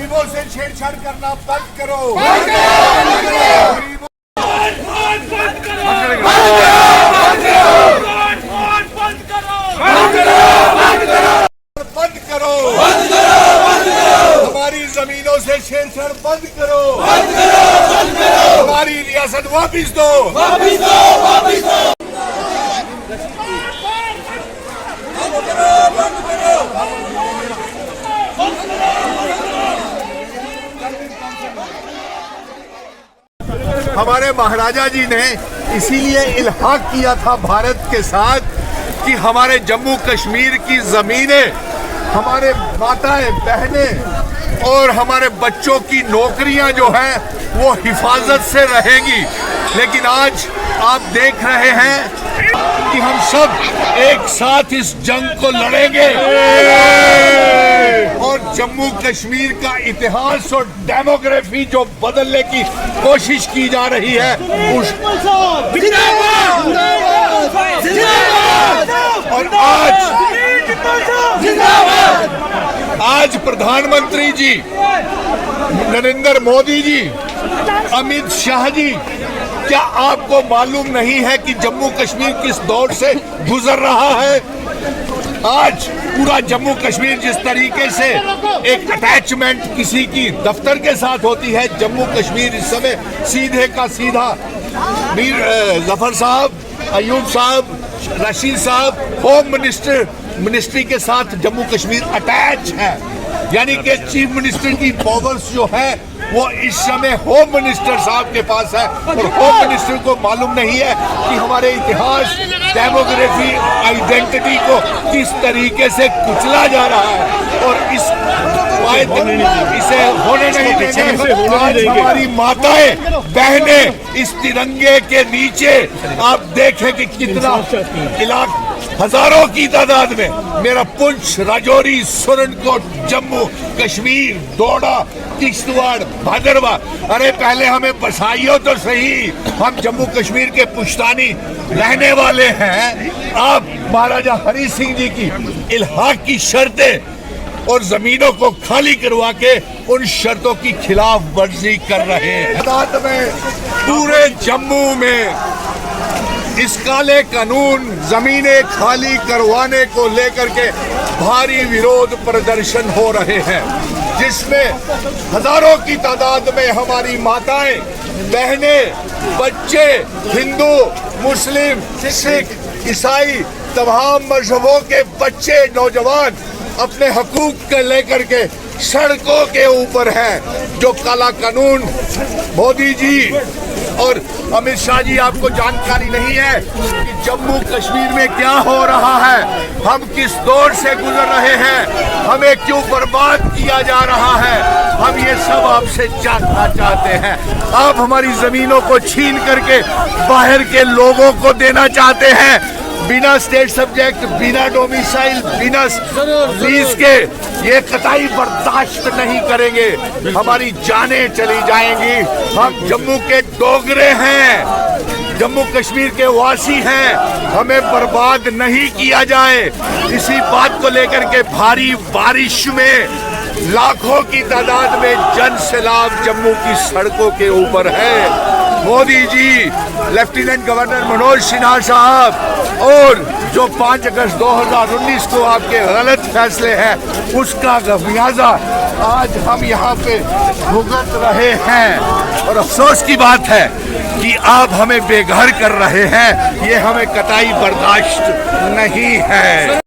गरीबों से छेड़छाड़ करना बंद करो, बंद करो, हमारी जमीनों से छेड़छाड़ बंद करो, हमारी रियासत वापिस दो, हमारे महाराजा जी ने इसीलिए इल्हाक किया था भारत के साथ कि हमारे जम्मू कश्मीर की जमीनें, हमारे माताएं बहनें और हमारे बच्चों की नौकरियां जो है वो हिफाजत से रहेंगी। लेकिन आज आप देख रहे हैं कि हम सब एक साथ इस जंग को लड़ेंगे और जम्मू कश्मीर का इतिहास और डेमोग्राफी जो बदलने की कोशिश की जा रही है उस और आज प्रधानमंत्री जी नरेंद्र मोदी जी, अमित शाह जी, क्या आपको मालूम नहीं है कि जम्मू कश्मीर किस दौर से गुजर रहा है? आज पूरा जम्मू कश्मीर जिस तरीके से एक अटैचमेंट किसी की दफ्तर के साथ होती है, जम्मू कश्मीर इस समय सीधे का सीधा मीर जफर साहब, अयूब साहब, रशीद साहब होम मिनिस्ट्री के साथ जम्मू कश्मीर अटैच है। यानी कि चीफ मिनिस्टर की पावर्स जो है वो इस समय होम मिनिस्टर साहब के पास है और होम मिनिस्टर को मालूम नहीं है कि हमारे इतिहास, डेमोग्राफी, आइडेंटिटी को किस तरीके से कुचला जा रहा है और इसे होने नहीं देंगे। आज हमारी माताएं बहनें इस तिरंगे के नीचे आप देखें कि कितना इलाका, हजारों की तादाद में मेरा पुंछ, राजौरी, सुरनकोट, जम्मू कश्मीर, डोडा, किश्तवाड़, भदरवा, अरे पहले हमें बसाइयो तो सही, हम जम्मू कश्मीर के पुश्तानी रहने वाले हैं। आप महाराजा हरि सिंह जी की इल्हाक की शर्तें और जमीनों को खाली करवा के उन शर्तों की खिलाफ वर्जी कर रहे हैं। तादाद में पूरे जम्मू में इस काले कानून जमीनें खाली करवाने को लेकर के भारी विरोध प्रदर्शन हो रहे हैं, जिसमें हजारों की तादाद में हमारी माताएं, बहनें, बच्चे, हिंदू, मुस्लिम, सिख, ईसाई, तमाम मजहबों के बच्चे, नौजवान अपने हकूक को लेकर के सड़कों के ऊपर हैं। जो काला कानून मोदी जी और अमित शाह जी, आपको जानकारी नहीं है कि जम्मू कश्मीर में क्या हो रहा है, हम किस दौर से गुजर रहे हैं, हमें क्यों बर्बाद किया जा रहा है, हम ये सब आपसे जानना चाहते हैं। आप हमारी जमीनों को छीन करके बाहर के लोगों को देना चाहते हैं, बिना स्टेट सब्जेक्ट, बिना डोमिसाइल, बिना लीज के, ये कतई बर्दाश्त नहीं करेंगे। हमारी जानें चली जाएंगी। हम जम्मू के डोगरे हैं, जम्मू कश्मीर के वासी हैं, हमें बर्बाद नहीं किया जाए। इसी बात को लेकर के भारी बारिश में लाखों की तादाद में जन सैलाब जम्मू की सड़कों के ऊपर है। मोदी जी, लेफ्टिनेंट गवर्नर मनोज सिन्हा साहब और जो 5 अगस्त 2019 को आपके गलत फैसले हैं उसका खमियाजा आज हम यहाँ पे भुगत रहे हैं। और अफसोस की बात है कि आप हमें बेघर कर रहे हैं, ये हमें कतई बर्दाश्त नहीं है।